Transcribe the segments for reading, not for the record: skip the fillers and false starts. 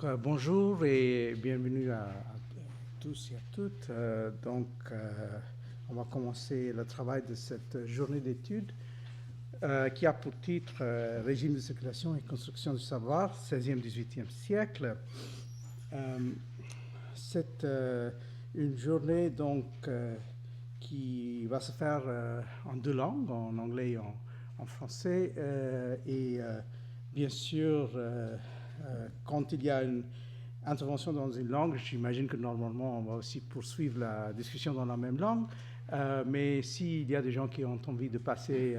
Bonjour et bienvenue à tous et à toutes. On va commencer le travail de cette journée d'études qui a pour titre Régime de circulation et construction du savoir, 16e, 18e siècle. C'est une journée qui va se faire en deux langues, en anglais et en français. Bien sûr, quand il y a une intervention dans une langue, j'imagine que normalement on va aussi poursuivre la discussion dans la même langue. Mais s'il y a des gens qui ont envie de passer,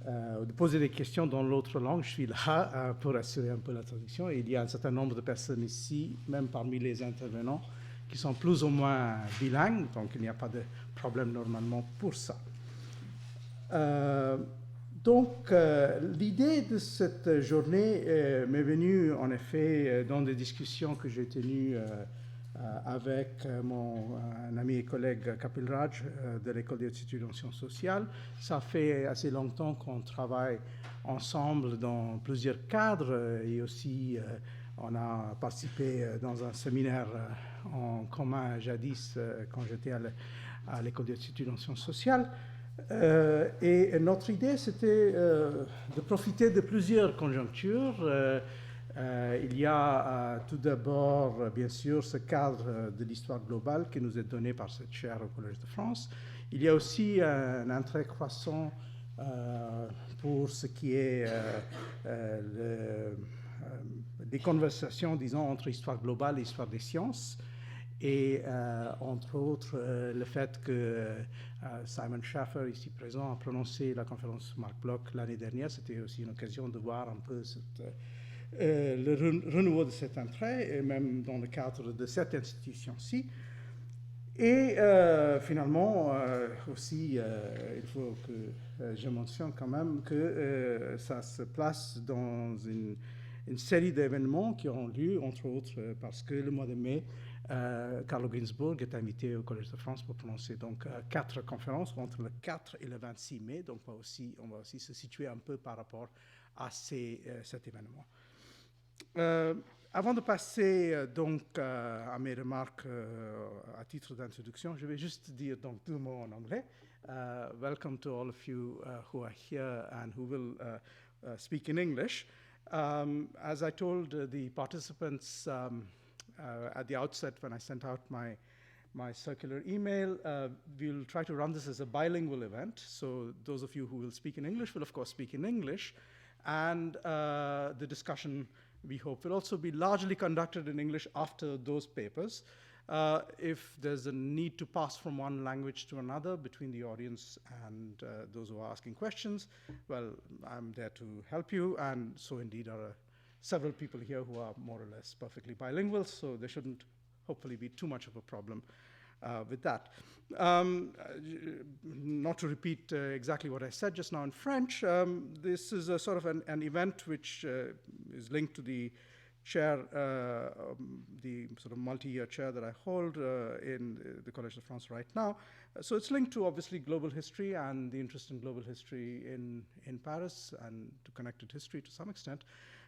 de poser des questions dans l'autre langue, je suis là pour assurer un peu la traduction. Et il y a un certain nombre de personnes ici, même parmi les intervenants, qui sont plus ou moins bilingues, donc il n'y a pas de problème normalement pour ça. L'idée de cette journée m'est venue en effet dans des discussions que j'ai tenues avec un ami et collègue Kapil Raj de l'École des hautes études en sciences sociales. Ça fait assez longtemps qu'on travaille ensemble dans plusieurs cadres et aussi on a participé dans un séminaire en commun jadis quand j'étais à l'École des hautes études en sciences sociales. Et notre idée, c'était de profiter de plusieurs conjonctures. Il y a tout d'abord, bien sûr, ce cadre de l'histoire globale qui nous est donné par cette chaire au Collège de France. Il y a aussi un intérêt croissant pour ce qui est les conversations, disons, entre histoire globale et histoire des sciences. Et entre autres, le fait que Simon Schaffer, ici présent, a prononcé la conférence Marc Bloch l'année dernière, c'était aussi une occasion de voir un peu le renouveau de cet intérêt, et même dans le cadre de cette institution-ci. Et finalement, aussi, il faut que je mentionne quand même que ça se place dans une série d'événements qui auront lieu, entre autres, parce que le mois de mai, Carlo Ginzburg est invité au Collège de France pour prononcer donc 4 conférences entre le 4 et le 26 mai. Donc on va aussi se situer un peu par rapport à cet événement. Avant de passer à mes remarques à titre d'introduction, je vais juste dire donc 2 mots en anglais. Welcome to all of you who are here and who will speak in English. As I told the participants at the outset when I sent out my circular email, we'll try to run this as a bilingual event. So those of you who will speak in English will, of course, speak in English. And the discussion, we hope, will also be largely conducted in English after those papers. If there's a need to pass from one language to another between the audience and those who are asking questions, well, I'm there to help you. And so indeed are several people here who are more or less perfectly bilingual, so there shouldn't hopefully be too much of a problem with that. Not to repeat exactly what I said just now in French, this is a sort of an event which is linked to the chair, the sort of multi-year chair that I hold in the Collège de France right now. So it's linked to obviously global history and the interest in global history in Paris and to connected history to some extent.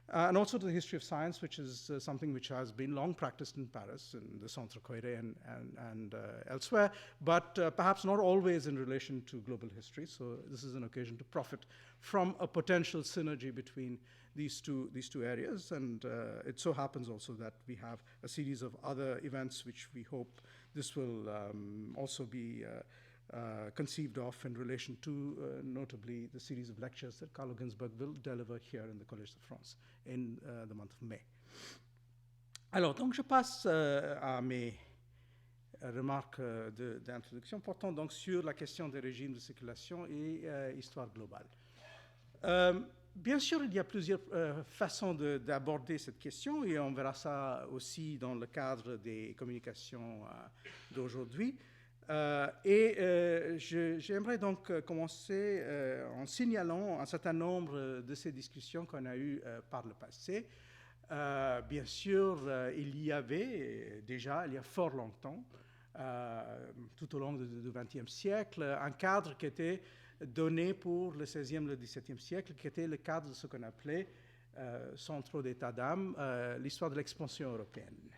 And also to the history of science, which is something which has been long practiced in Paris, in the Centre Coiré and elsewhere, but perhaps not always in relation to global history. So this is an occasion to profit from a potential synergy between these two areas. And it so happens also that we have a series of other events which we hope this will also be conceived of in relation to notably the series of lectures that Carlo Ginzburg will deliver here in the Collège de France in the month of May. Alors, donc je passe à mes remarques d'introduction portant donc sur la question des régimes de circulation et histoire globale. Bien sûr, il y a plusieurs façons d'aborder cette question et on verra ça aussi dans le cadre des communications d'aujourd'hui. J'aimerais donc commencer en signalant un certain nombre de ces discussions qu'on a eues par le passé. Bien sûr, il y avait déjà, il y a fort longtemps, tout au long du XXe siècle, un cadre qui était donné pour le XVIe et le XVIIe siècle, qui était le cadre de ce qu'on appelait sans trop d'état d'âme, l'histoire de l'expansion européenne.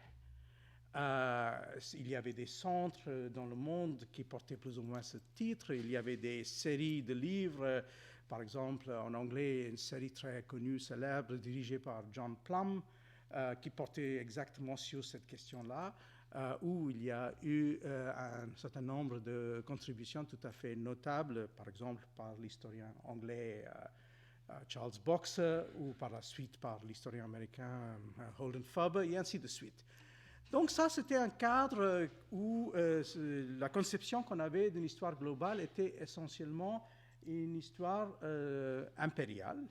Il y avait des centres dans le monde qui portaient plus ou moins ce titre. Il y avait des séries de livres, par exemple en anglais, une série très connue, célèbre, dirigée par John Plum, qui portait exactement sur cette question-là, où il y a eu un certain nombre de contributions tout à fait notables, par exemple par l'historien anglais Charles Boxer, ou par la suite par l'historien américain Holden Faber, et ainsi de suite. Donc ça, c'était un cadre où la conception qu'on avait d'une histoire globale était essentiellement une histoire impériale,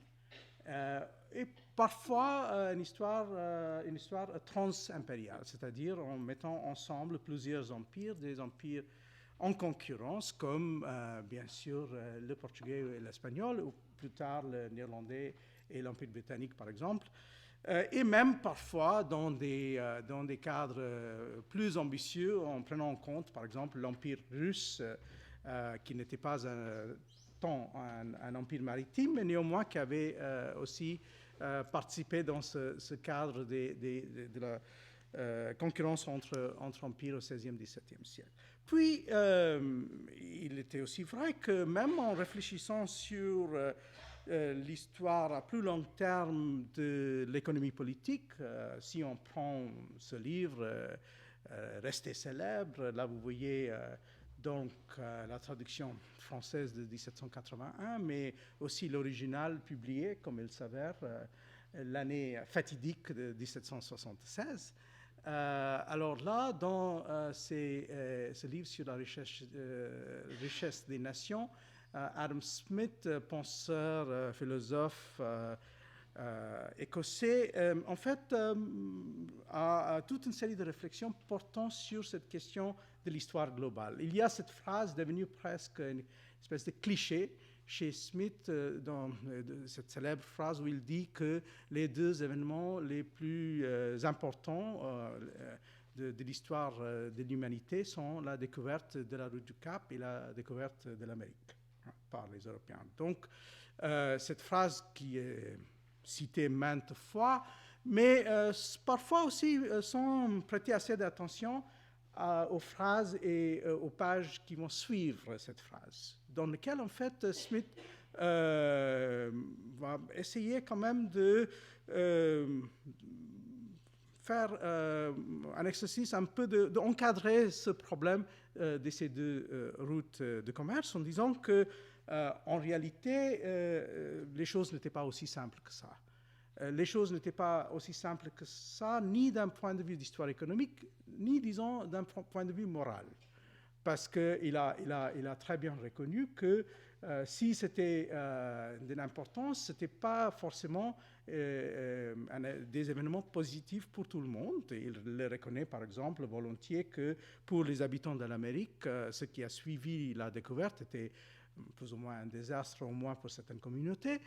et parfois une histoire transimpériale, c'est-à-dire en mettant ensemble plusieurs empires, des empires en concurrence, comme bien sûr le portugais et l'espagnol, ou plus tard le néerlandais et l'empire britannique, par exemple, et même parfois dans des cadres plus ambitieux, en prenant en compte, par exemple, l'empire russe, qui n'était pas tant un empire maritime, mais néanmoins qui avait aussi participé dans ce cadre de la concurrence entre empires au XVIe et XVIIe siècle. Puis, il était aussi vrai que même en réfléchissant sur l'histoire à plus long terme de l'économie politique, si on prend ce livre, Rester célèbre, là vous voyez donc la traduction française de 1781, mais aussi l'original publié, comme il s'avère, l'année fatidique de 1776. Alors là, dans ce livre sur la richesse des nations, Adam Smith, penseur, philosophe écossais, en fait, a toute une série de réflexions portant sur cette question de l'histoire globale. Il y a cette phrase devenue presque une espèce de cliché chez Smith, dans cette célèbre phrase où il dit que les deux événements les plus importants de l'histoire de l'humanité sont la découverte de la route du Cap et la découverte de l'Amérique par les Européens. Donc, cette phrase qui est citée maintes fois, mais parfois aussi sans prêter assez d'attention aux phrases et aux pages qui vont suivre cette phrase, dans lesquelles, en fait, Smith va essayer quand même de faire un exercice un peu d'encadrer ce problème de ces deux routes de commerce, en disant que en réalité, les choses n'étaient pas aussi simples que ça. Les choses n'étaient pas aussi simples que ça, ni d'un point de vue d'histoire économique, ni, disons, d'un point de vue moral. Parce qu'il a très bien reconnu que si c'était d'une importance, ce n'était pas forcément des événements positifs pour tout le monde. Il le reconnaît, par exemple, volontiers que pour les habitants de l'Amérique, ce qui a suivi la découverte était plus ou moins un désastre, au moins pour certaines communautés.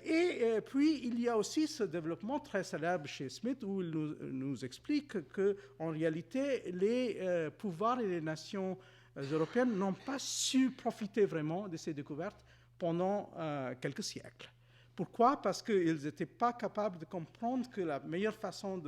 Et puis, il y a aussi ce développement très célèbre chez Smith où il nous explique qu'en réalité, les pouvoirs et les nations européennes n'ont pas su profiter vraiment de ces découvertes pendant quelques siècles. Pourquoi? Parce qu'ils n'étaient pas capables de comprendre que la meilleure façon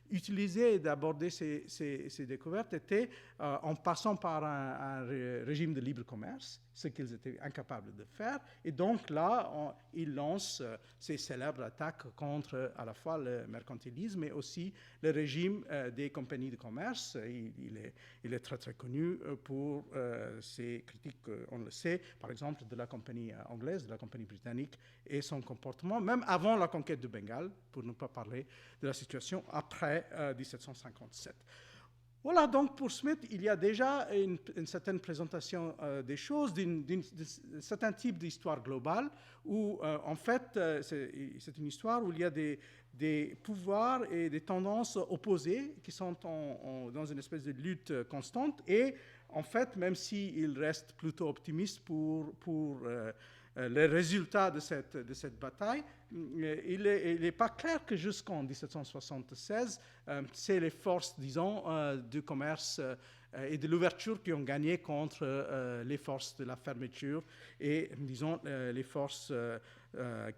d'utiliser et d'aborder ces découvertes était en passant par un régime de libre commerce, ce qu'ils étaient incapables de faire. Et donc là, ils lancent ces célèbres attaques contre à la fois le mercantilisme mais aussi le régime des compagnies de commerce. Il est très très connu pour ses critiques, on le sait, par exemple de la compagnie anglaise, de la compagnie britannique et son comportement, même avant la conquête du Bengale, pour ne pas parler de la situation après 1757. Voilà, donc pour Smith, il y a déjà une certaine présentation des choses, d'un certain type d'histoire globale, où en fait, c'est une histoire où il y a des pouvoirs et des tendances opposées qui sont dans une espèce de lutte constante, et en fait, même s'il reste plutôt optimiste pour les résultats de cette bataille, il n'est pas clair que jusqu'en 1776, c'est les forces, disons, du commerce et de l'ouverture qui ont gagné contre les forces de la fermeture et, disons, les forces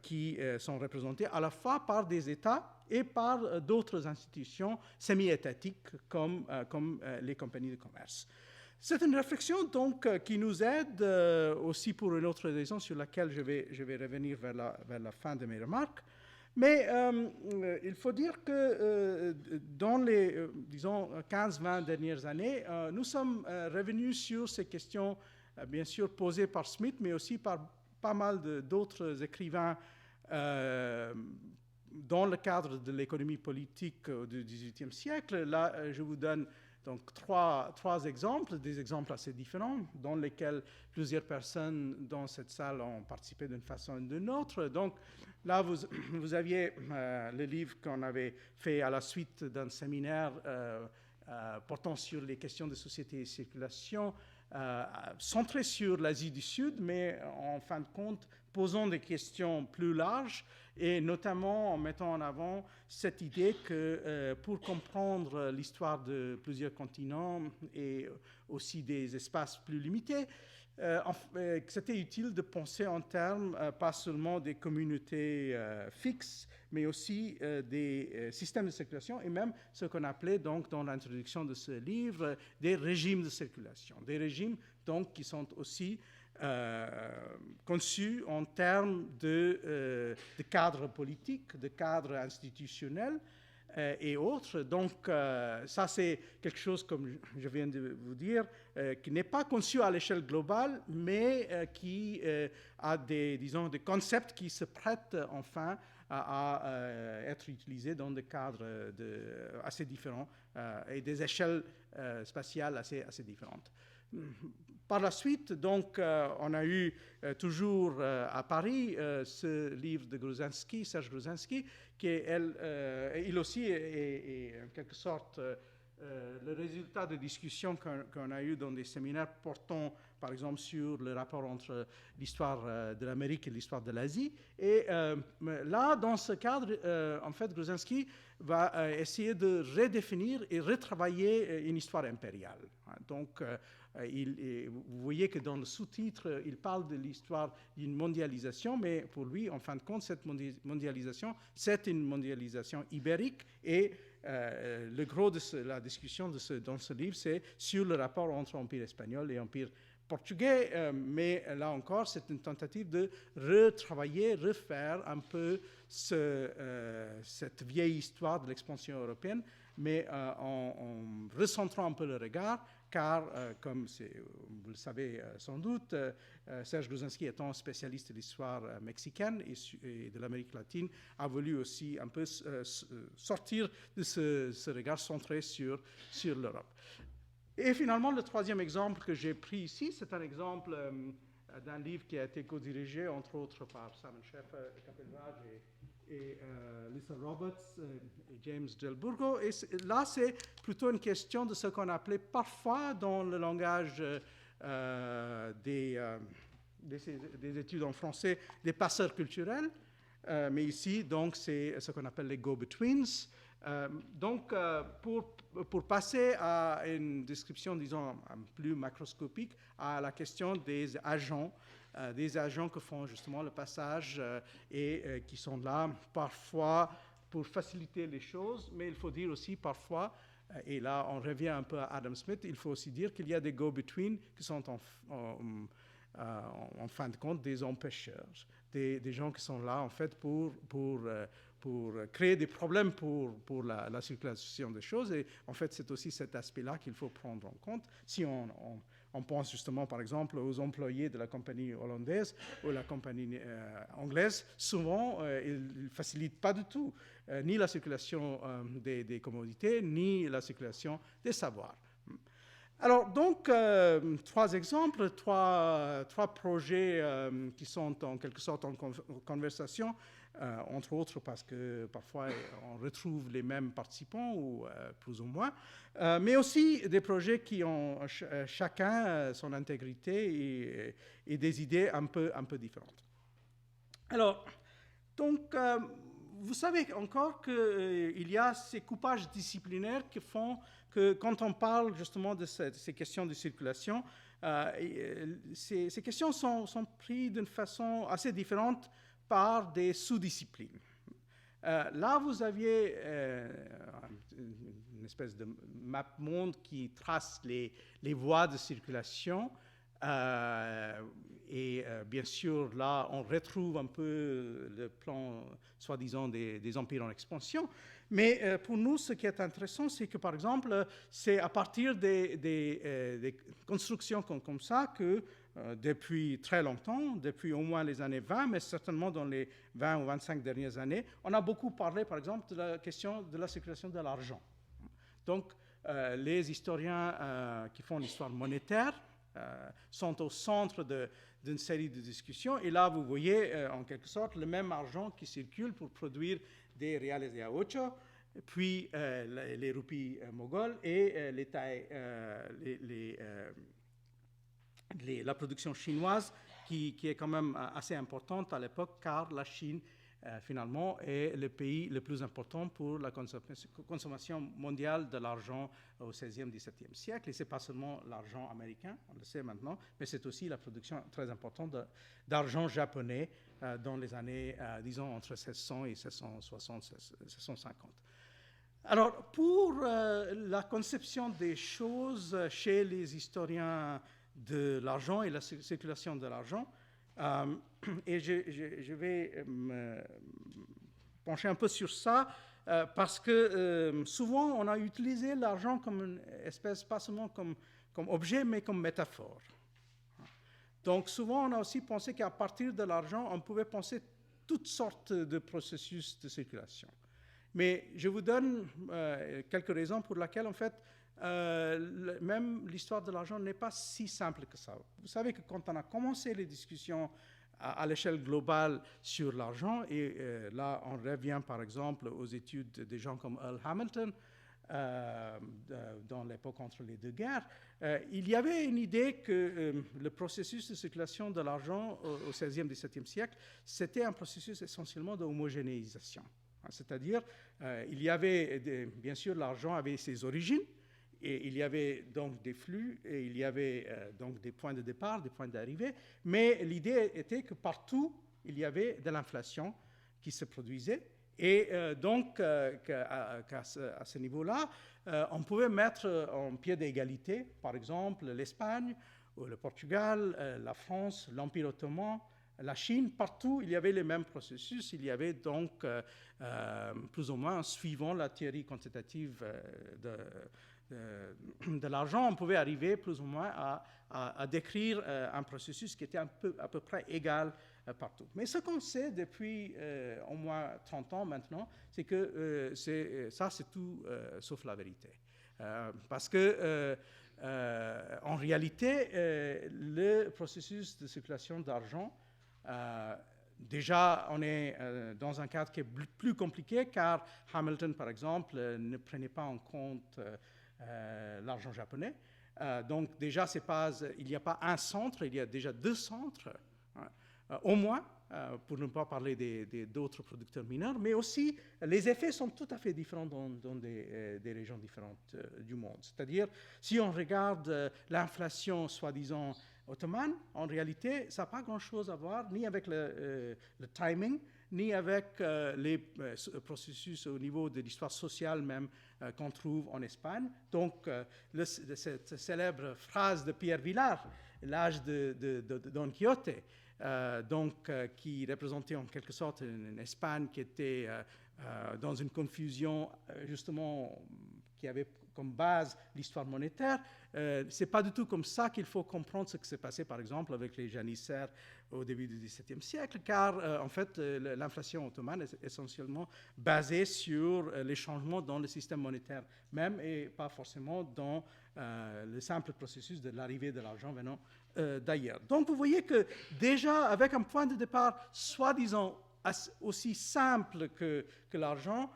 qui sont représentés à la fois par des États et par d'autres institutions semi-étatiques comme les compagnies de commerce. C'est une réflexion donc qui nous aide aussi pour une autre raison sur laquelle je vais revenir vers la fin de mes remarques. Mais il faut dire que dans les, disons, 15-20 dernières années, nous sommes revenus sur ces questions, bien sûr, posées par Smith, mais aussi par pas mal d'autres écrivains dans le cadre de l'économie politique du XVIIIe siècle. Là, je vous donne donc trois exemples, des exemples assez différents, dans lesquels plusieurs personnes dans cette salle ont participé d'une façon ou d'une autre. Donc là, vous aviez le livre qu'on avait fait à la suite d'un séminaire portant sur les questions de société et circulation, centré sur l'Asie du Sud, mais en fin de compte, posant des questions plus larges, et notamment en mettant en avant cette idée que pour comprendre l'histoire de plusieurs continents et aussi des espaces plus limités, c'était utile de penser en termes pas seulement des communautés fixes, mais aussi des systèmes de circulation, et même ce qu'on appelait donc dans l'introduction de ce livre des régimes de circulation, des régimes donc qui sont aussi conçus en termes de cadre politique, de cadre institutionnel et autres. Donc ça c'est quelque chose, comme je viens de vous dire, qui n'est pas conçu à l'échelle globale, mais qui a des concepts qui se prêtent enfin à être utilisés dans des cadres assez différents et des échelles spatiales assez différentes. Par la suite, donc, on a eu toujours à Paris ce livre de Gruzinski, Serge Gruzinski, qui il aussi est en quelque sorte le résultat de discussions qu'on a eues dans des séminaires portant, par exemple, sur le rapport entre l'histoire de l'Amérique et l'histoire de l'Asie. Et là, dans ce cadre, en fait, Gruzinski va essayer de redéfinir et retravailler une histoire impériale. Donc, vous voyez que dans le sous-titre, il parle de l'histoire d'une mondialisation, mais pour lui, en fin de compte, cette mondialisation, c'est une mondialisation ibérique, et le gros de la discussion dans ce livre, c'est sur le rapport entre Empire espagnol et Empire portugais, mais là encore, c'est une tentative de retravailler, refaire un peu cette vieille histoire de l'expansion européenne, mais en recentrant un peu le regard, car, comme vous le savez sans doute, Serge Gruzinski, étant spécialiste de l'histoire mexicaine et de l'Amérique latine, a voulu aussi un peu sortir de ce regard centré sur l'Europe. Et finalement, le troisième exemple que j'ai pris ici, c'est un exemple d'un livre qui a été co-dirigé, entre autres, par Simon Scheffer, Capelraj et Lisa Roberts et James Del Burgo. Et là, c'est plutôt une question de ce qu'on appelait parfois dans le langage des études en français des passeurs culturels. Mais ici, donc, c'est ce qu'on appelle les go-betweens. Donc, pour passer à une description, disons, plus macroscopique, à la question des agents que font justement le passage et qui sont là parfois pour faciliter les choses, mais il faut dire aussi parfois, et là on revient un peu à Adam Smith, il faut aussi dire qu'il y a des go-between qui sont en fin de compte des empêcheurs, des gens qui sont là en fait pour créer des problèmes pour la circulation des choses. Et en fait, c'est aussi cet aspect-là qu'il faut prendre en compte. Si on pense justement, par exemple, aux employés de la compagnie hollandaise ou la compagnie anglaise, souvent, ils ne facilitent pas du tout ni la circulation des commodités, ni la circulation des savoirs. Alors, donc, trois exemples, trois projets qui sont en quelque sorte en conversation, entre autres parce que parfois on retrouve les mêmes participants, ou plus ou moins, mais aussi des projets qui ont chacun son intégrité et des idées un peu différentes. Alors, donc, vous savez encore qu'il y a ces coupages disciplinaires qui font que quand on parle justement de ces questions de circulation, ces questions sont prises d'une façon assez différente par des sous-disciplines. Là, vous aviez une espèce de map monde qui trace les voies de circulation. Bien sûr, là, on retrouve un peu le plan, soi-disant, des empires en expansion. Mais pour nous, ce qui est intéressant, c'est que, par exemple, c'est à partir des constructions comme ça que, depuis très longtemps, depuis au moins les années 20, mais certainement dans les 20 ou 25 dernières années, on a beaucoup parlé, par exemple, de la question de la circulation de l'argent. Donc, les historiens qui font l'histoire monétaire sont au centre d'une série de discussions. Et là, vous voyez, en quelque sorte, le même argent qui circule pour produire des reales de ocho, puis les roupies moghols et la production chinoise qui est quand même assez importante à l'époque, car la Chine, finalement, est le pays le plus important pour la consommation mondiale de l'argent au XVIe, XVIIe siècle. Et ce n'est pas seulement l'argent américain, on le sait maintenant, mais c'est aussi la production très importante d'argent japonais dans les années, disons, entre 1600 et 1660, 1650. Alors, pour la conception des choses chez les historiens de l'argent et la circulation de l'argent, et je vais me pencher un peu sur ça, parce que souvent on a utilisé l'argent comme une espèce, pas seulement comme objet, mais comme métaphore. Donc souvent on a aussi pensé qu'à partir de l'argent, on pouvait penser toutes sortes de processus de circulation. Mais je vous donne quelques raisons pour lesquelles, en fait, même l'histoire de l'argent n'est pas si simple que ça. Vous savez que quand on a commencé les discussions à l'échelle globale sur l'argent, et là on revient par exemple aux études de gens comme Earl Hamilton, dans l'époque entre les deux guerres, il y avait une idée que le processus de circulation de l'argent au XVIe, XVIIe siècle, c'était un processus essentiellement d'homogénéisation. C'est-à-dire, il y avait, bien sûr, l'argent avait ses origines, et il y avait donc des flux, et il y avait donc des points de départ, des points d'arrivée, mais l'idée était que partout, il y avait de l'inflation qui se produisait, et donc qu'à ce niveau-là, on pouvait mettre en pied d'égalité, par exemple, l'Espagne, le Portugal, la France, l'Empire ottoman, la Chine, partout, il y avait les mêmes processus. Il y avait donc, plus ou moins, suivant la théorie quantitative de l'argent, on pouvait arriver plus ou moins à décrire un processus qui était à peu près égal partout. Mais ce qu'on sait depuis au moins 30 ans maintenant, c'est que ça, c'est tout sauf la vérité. Parce que, en réalité, le processus de circulation d'argent, déjà, on est dans un cadre qui est plus compliqué, car Hamilton, par exemple, ne prenait pas en compte l'argent japonais. Donc déjà, il n'y a pas un centre, il y a déjà deux centres, au moins, pour ne pas parler d'autres producteurs mineurs, mais aussi les effets sont tout à fait différents dans des régions différentes du monde. C'est-à-dire, si on regarde l'inflation soi-disant ottomane, en réalité, ça n'a pas grand-chose à voir ni avec le timing, ni avec les processus au niveau de l'histoire sociale même qu'on trouve en Espagne. Donc, cette célèbre phrase de Pierre Vilar, l'âge de Don Quixote, qui représentait en quelque sorte une Espagne qui était dans une confusion, justement, qui avait comme base l'histoire monétaire. C'est pas du tout comme ça qu'il faut comprendre ce qui s'est passé, par exemple, avec les janissaires au début du XVIIe siècle, car en fait, l'inflation ottomane est essentiellement basée sur les changements dans le système monétaire même, et pas forcément dans le simple processus de l'arrivée de l'argent venant d'ailleurs. Donc vous voyez que déjà, avec un point de départ soi-disant aussi simple que l'argent,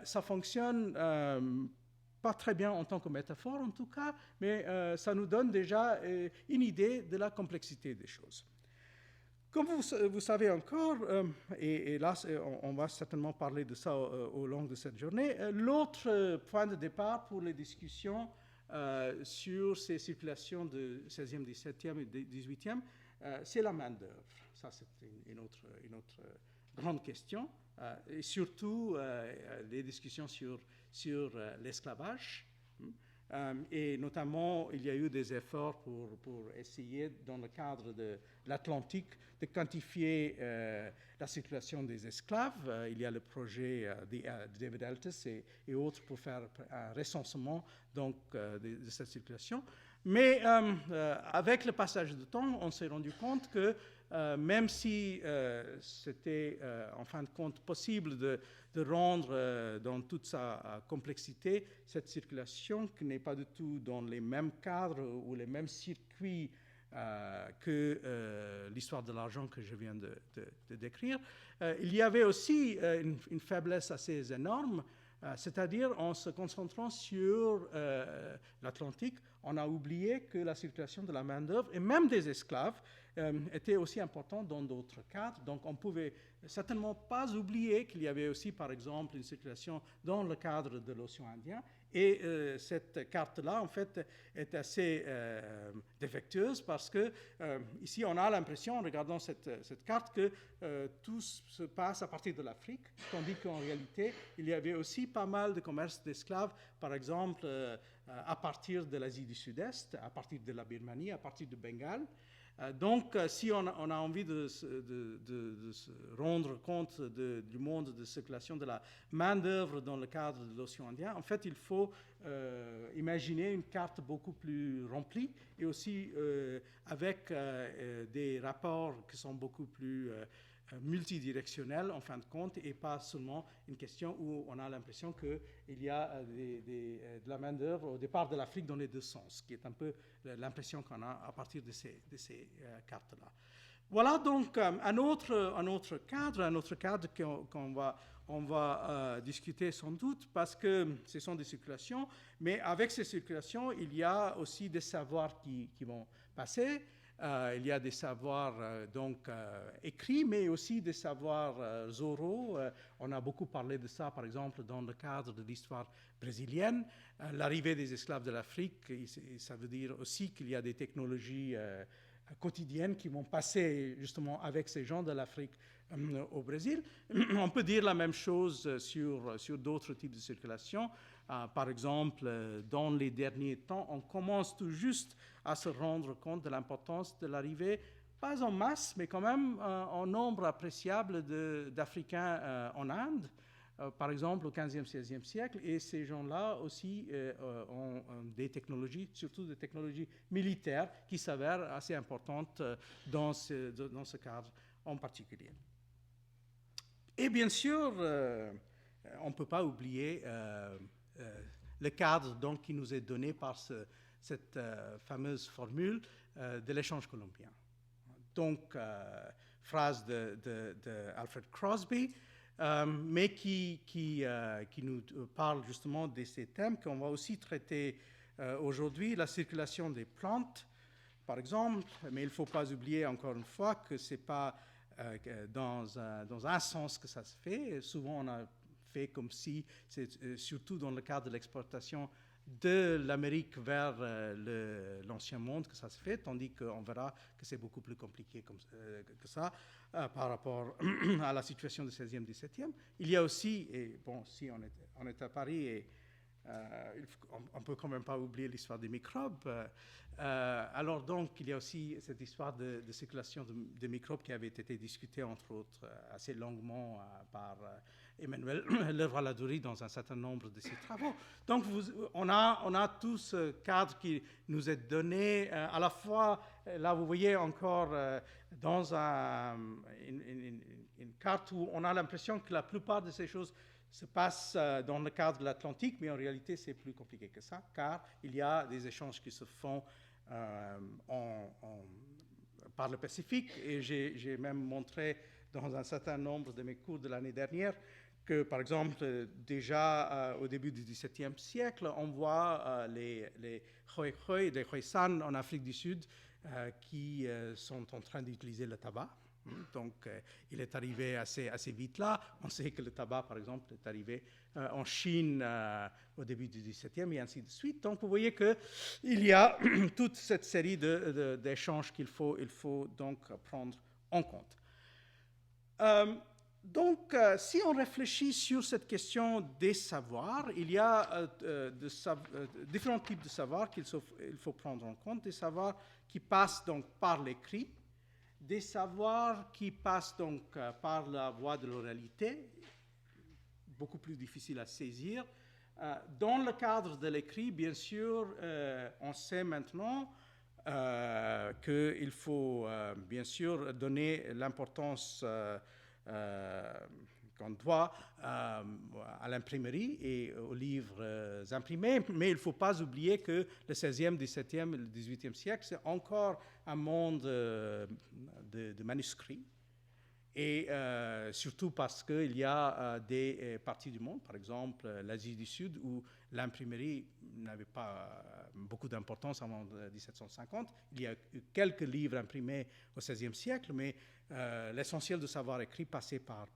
ça fonctionne pas très bien en tant que métaphore en tout cas, mais ça nous donne déjà une idée de la complexité des choses. Comme vous savez encore, et là on va certainement parler de ça au long de cette journée, l'autre point de départ pour les discussions sur ces circulations de 16e, 17e et 18e, c'est la main-d'œuvre. Ça, c'est une autre grandes questions, et surtout les discussions sur l'esclavage. Et notamment, il y a eu des efforts pour essayer, dans le cadre de l'Atlantique, de quantifier la circulation des esclaves. Il y a le projet de David Eltis et autres pour faire un recensement donc, de cette circulation. Mais avec le passage du temps, on s'est rendu compte que même si c'était en fin de compte possible de rendre dans toute sa complexité cette circulation qui n'est pas du tout dans les mêmes cadres ou les mêmes circuits que l'histoire de l'argent que je viens de décrire, il y avait aussi une faiblesse assez énorme, c'est-à-dire en se concentrant sur l'Atlantique, on a oublié que la circulation de la main-d'œuvre et même des esclaves était aussi importante dans d'autres cadres. Donc on ne pouvait certainement pas oublier qu'il y avait aussi, par exemple, une circulation dans le cadre de l'océan Indien. Et cette carte-là, en fait, est assez défectueuse parce que ici, on a l'impression, en regardant cette carte, que tout se passe à partir de l'Afrique, tandis qu'en réalité, il y avait aussi pas mal de commerce d'esclaves, par exemple, à partir de l'Asie du Sud-Est, à partir de la Birmanie, à partir du Bengale. Donc, si on a envie de se rendre compte du monde de circulation de la main-d'œuvre dans le cadre de l'océan Indien, en fait, il faut imaginer une carte beaucoup plus remplie et aussi avec des rapports qui sont beaucoup plus multidirectionnels en fin de compte et pas seulement une question où on a l'impression qu'il y a de la main-d'œuvre au départ de l'Afrique dans les deux sens, qui est un peu l'impression qu'on a à partir de ces cartes-là. Voilà donc un autre cadre qu'on va discuter sans doute parce que ce sont des circulations, mais avec ces circulations, il y a aussi des savoirs qui vont passer. Il y a des savoirs écrits, mais aussi des savoirs oraux. On a beaucoup parlé de ça, par exemple, dans le cadre de l'histoire brésilienne. L'arrivée des esclaves de l'Afrique, ça veut dire aussi qu'il y a des technologies quotidiennes qui vont passer justement avec ces gens de l'Afrique au Brésil. On peut dire la même chose sur d'autres types de circulation. Par exemple, dans les derniers temps, on commence tout juste à se rendre compte de l'importance de l'arrivée, pas en masse, mais quand même en nombre appréciable d'Africains en Inde, par exemple au 15e, 16e siècle. Et ces gens-là aussi ont des technologies, surtout des technologies militaires, qui s'avèrent assez importantes dans ce cadre en particulier. Et bien sûr, on ne peut pas oublier le cadre donc, qui nous est donné par cette fameuse formule de l'échange colombien. Donc, phrase de Alfred Crosby, mais qui nous parle justement de ces thèmes qu'on va aussi traiter aujourd'hui, la circulation des plantes, par exemple, mais il ne faut pas oublier encore une fois que ce n'est pas dans un sens que ça se fait. Souvent, on a fait comme si, c'est surtout dans le cadre de l'exportation de l'Amérique vers l'ancien monde que ça se fait, tandis qu'on verra que c'est beaucoup plus compliqué que ça par rapport à la situation du 16e, 17e. Il y a aussi, et bon, si on est à Paris, et on ne peut quand même pas oublier l'histoire des microbes. Alors donc, il y a aussi cette histoire de circulation de microbes qui avait été discutée, entre autres, assez longuement par Emmanuel Leroy-Ladurie dans un certain nombre de ses travaux. Donc, on a tout ce cadre qui nous est donné, à la fois, là, vous voyez encore dans une carte où on a l'impression que la plupart de ces choses se passe dans le cadre de l'Atlantique, mais en réalité, c'est plus compliqué que ça, car il y a des échanges qui se font par le Pacifique, et j'ai même montré dans un certain nombre de mes cours de l'année dernière que, par exemple, déjà au début du XVIIe siècle, on voit les Khoikhoi, les Khoisan en Afrique du Sud qui sont en train d'utiliser le tabac. Donc, il est arrivé assez vite là. On sait que le tabac, par exemple, est arrivé en Chine au début du XVIIe et ainsi de suite. Donc, vous voyez qu'il y a toute cette série d'échanges qu'il faut donc prendre en compte. Donc, si on réfléchit sur cette question des savoirs, il y a différents types de savoirs qu'il faut prendre en compte. Des savoirs qui passent donc par l'écrit, des savoirs qui passent donc par la voie de l'oralité, beaucoup plus difficile à saisir. Dans le cadre de l'écrit, bien sûr, on sait maintenant qu'il faut bien sûr donner l'importance qu'on doit à l'imprimerie et aux livres imprimés, mais il ne faut pas oublier que le 16e, 17e et le 18e siècle, c'est encore un monde de manuscrits. Et surtout parce qu'il y a des parties du monde, par exemple l'Asie du Sud, où l'imprimerie n'avait pas beaucoup d'importance avant 1750. Il y a eu quelques livres imprimés au XVIe siècle, mais l'essentiel du savoir écrit passait par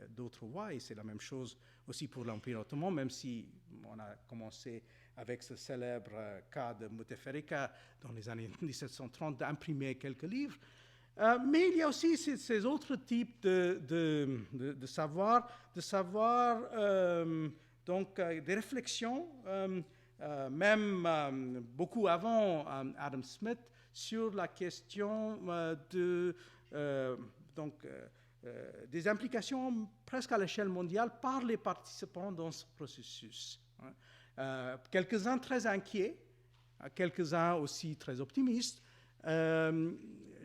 d'autres voies, et c'est la même chose aussi pour l'Empire ottoman, même si on a commencé avec ce célèbre cas de Mutefferika dans les années 1730 d'imprimer quelques livres. Mais il y a aussi ces autres types de savoir, donc des réflexions, même beaucoup avant Adam Smith, sur la question des implications presque à l'échelle mondiale par les participants dans ce processus. Quelques-uns très inquiets, quelques-uns aussi très optimistes.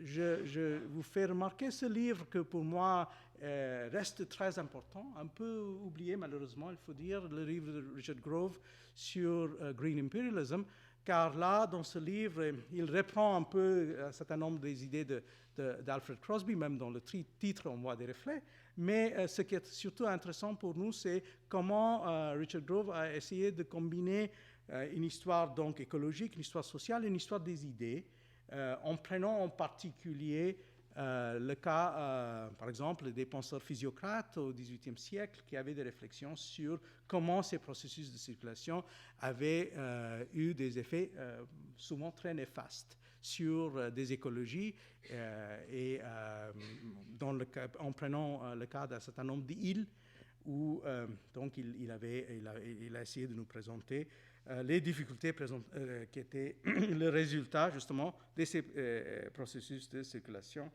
Je vous fais remarquer ce livre que pour moi reste très important, un peu oublié malheureusement, il faut dire, le livre de Richard Grove sur Green Imperialism, car là, dans ce livre, il reprend un peu un certain nombre des idées d'Alfred Crosby, même dans le titre, on voit des reflets. Mais ce qui est surtout intéressant pour nous, c'est comment Richard Grove a essayé de combiner une histoire donc écologique, une histoire sociale et une histoire des idées, en prenant en particulier le cas, par exemple, des penseurs physiocrates au XVIIIe siècle qui avaient des réflexions sur comment ces processus de circulation avaient eu des effets souvent très néfastes sur des écologies en prenant le cas d'un certain nombre d'îles où donc il a essayé de nous présenter les difficultés qui étaient le résultat justement de ces processus de circulation.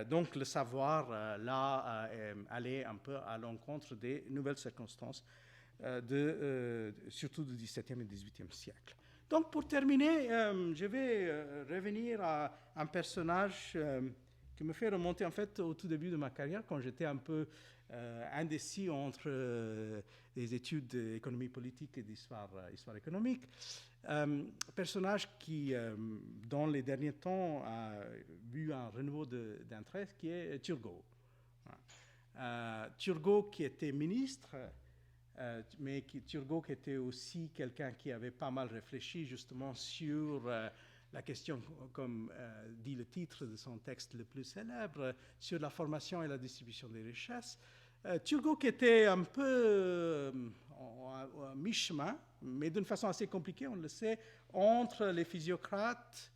Donc le savoir allait un peu à l'encontre des nouvelles circonstances, surtout du XVIIe et XVIIIe siècle. Donc pour terminer, je vais revenir à un personnage qui me fait remonter en fait au tout début de ma carrière, quand j'étais un peu indécis entre des études d'économie politique et d'histoire économique. Personnage qui, dans les derniers temps, a eu un renouveau d'intérêt, qui est Turgot. Turgot qui était ministre, mais Turgot qui était aussi quelqu'un qui avait pas mal réfléchi justement sur la question, comme dit le titre de son texte le plus célèbre, sur la formation et la distribution des richesses. Turgot qui était un peu à mi-chemin, mais d'une façon assez compliquée, on le sait, entre les physiocrates,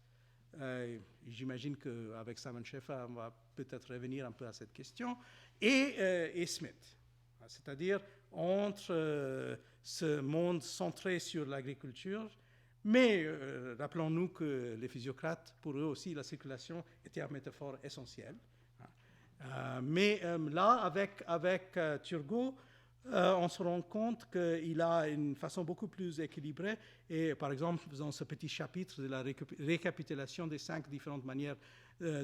j'imagine qu'avec Simon Scheffer, on va peut-être revenir un peu à cette question, et Smith, c'est-à-dire entre ce monde centré sur l'agriculture, mais rappelons-nous que les physiocrates, pour eux aussi, la circulation était une métaphore essentielle. Mais là, avec Turgot, on se rend compte qu'il a une façon beaucoup plus équilibrée. Et par exemple, dans ce petit chapitre de la récapitulation des 5 différentes manières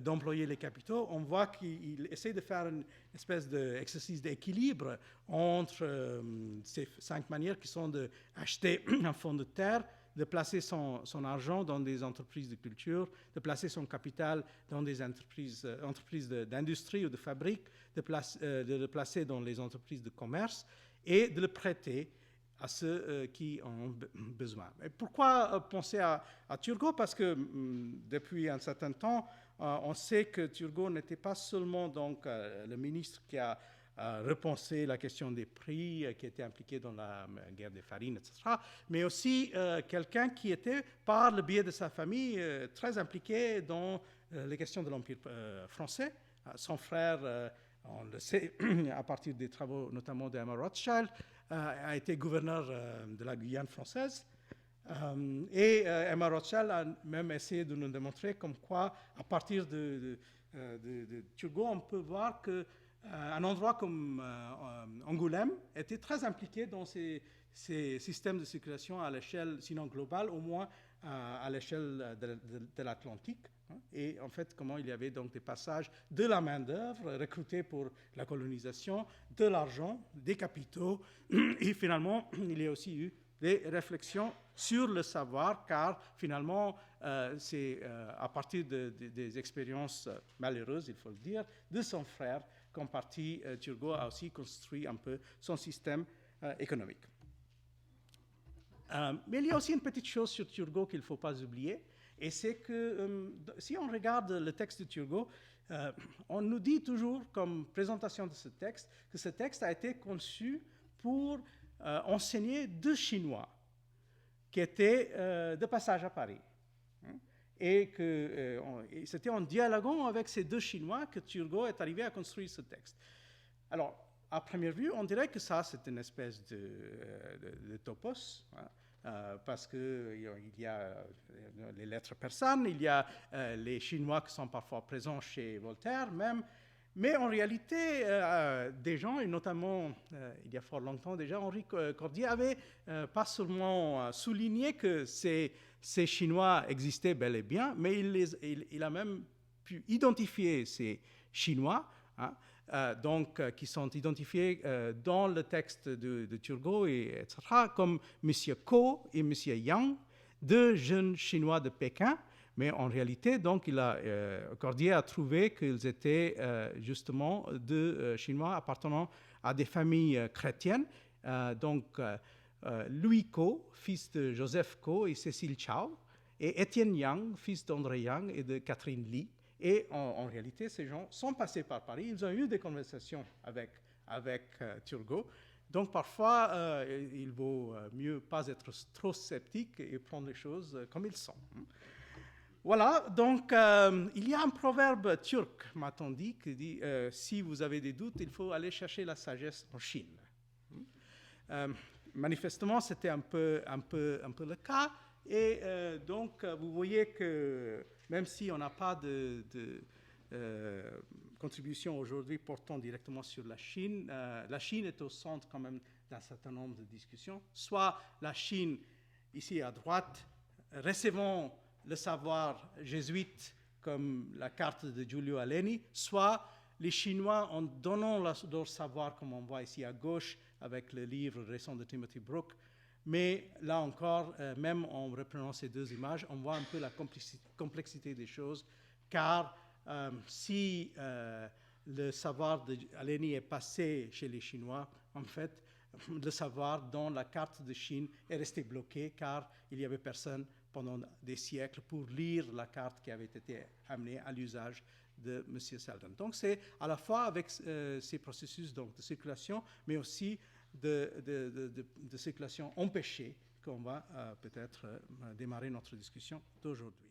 d'employer les capitaux, on voit qu'il essaie de faire une espèce d'exercice d'équilibre entre ces 5 manières qui sont d'acheter un fonds de terre, de placer son argent dans des entreprises de culture, de placer son capital dans des entreprises d'industrie ou de fabrique, de le placer dans les entreprises de commerce et de le prêter à ceux qui en ont besoin. Et pourquoi penser à Turgot? Parce que depuis un certain temps, on sait que Turgot n'était pas seulement donc, le ministre qui a repenser la question des prix qui était impliquée dans la guerre des farines, etc., mais aussi quelqu'un qui était, par le biais de sa famille, très impliqué dans les questions de l'Empire français. Son frère on le sait, à partir des travaux notamment d'Emma Rothschild, a été gouverneur de la Guyane française. Et Emma Rothschild a même essayé de nous démontrer comme quoi, à partir de Turgot, on peut voir qu'un endroit comme Angoulême était très impliqué dans ces systèmes de circulation à l'échelle, sinon globale, au moins à l'échelle de l'Atlantique. Et en fait, comment il y avait donc des passages de la main-d'œuvre recrutée pour la colonisation, de l'argent, des capitaux, et finalement, il y a aussi eu des réflexions sur le savoir, car finalement, c'est à partir des expériences malheureuses, il faut le dire, de son frère qu'en partie Turgot a aussi construit un peu son système économique. Mais il y a aussi une petite chose sur Turgot qu'il ne faut pas oublier, et c'est que si on regarde le texte de Turgot, on nous dit toujours, comme présentation de ce texte, que ce texte a été conçu pour enseigner deux Chinois qui étaient de passage à Paris. Et que c'était en dialoguant avec ces deux Chinois que Turgot est arrivé à construire ce texte. Alors, à première vue, on dirait que ça, c'est une espèce de topos, parce qu'il y a les lettres persanes, il y a les Chinois qui sont parfois présents chez Voltaire même, mais en réalité, des gens, et notamment il y a fort longtemps déjà, Henri Cordier avait pas seulement souligné que ces Chinois existaient bel et bien, mais il a même pu identifier ces Chinois, qui sont identifiés dans le texte de Turgot, etc., comme M. Ko et M. Yang, deux jeunes Chinois de Pékin. Mais en réalité, donc, Cordier a trouvé qu'ils étaient justement deux Chinois appartenant à des familles chrétiennes. Louis Ko, fils de Joseph Ko et Cécile Chao, et Étienne Yang, fils d'André Yang et de Catherine Li. Et en réalité, ces gens sont passés par Paris. Ils ont eu des conversations avec Turgot. Donc parfois, il vaut mieux pas être trop sceptique et prendre les choses comme ils sont. Voilà, donc il y a un proverbe turc, m'a-t-on dit, qui dit si vous avez des doutes, il faut aller chercher la sagesse en Chine. Manifestement, c'était un peu le cas. Et donc, vous voyez que même si on n'a pas de contribution aujourd'hui portant directement sur la Chine est au centre quand même d'un certain nombre de discussions. Soit la Chine, ici à droite, recevant le savoir jésuite comme la carte de Giulio Aleni, soit les Chinois en donnant leur savoir, comme on voit ici à gauche avec le livre récent de Timothy Brook. Mais là encore, même en reprenant ces deux images, on voit un peu la complexité des choses, car si le savoir d'Aleni est passé chez les Chinois, en fait, le savoir dans la carte de Chine est resté bloqué, car il n'y avait personne pendant des siècles pour lire la carte qui avait été amenée à l'usage de M. Selden. Donc c'est à la fois avec ces processus donc, de circulation, mais aussi de circulation empêchée qu'on va peut-être démarrer notre discussion d'aujourd'hui.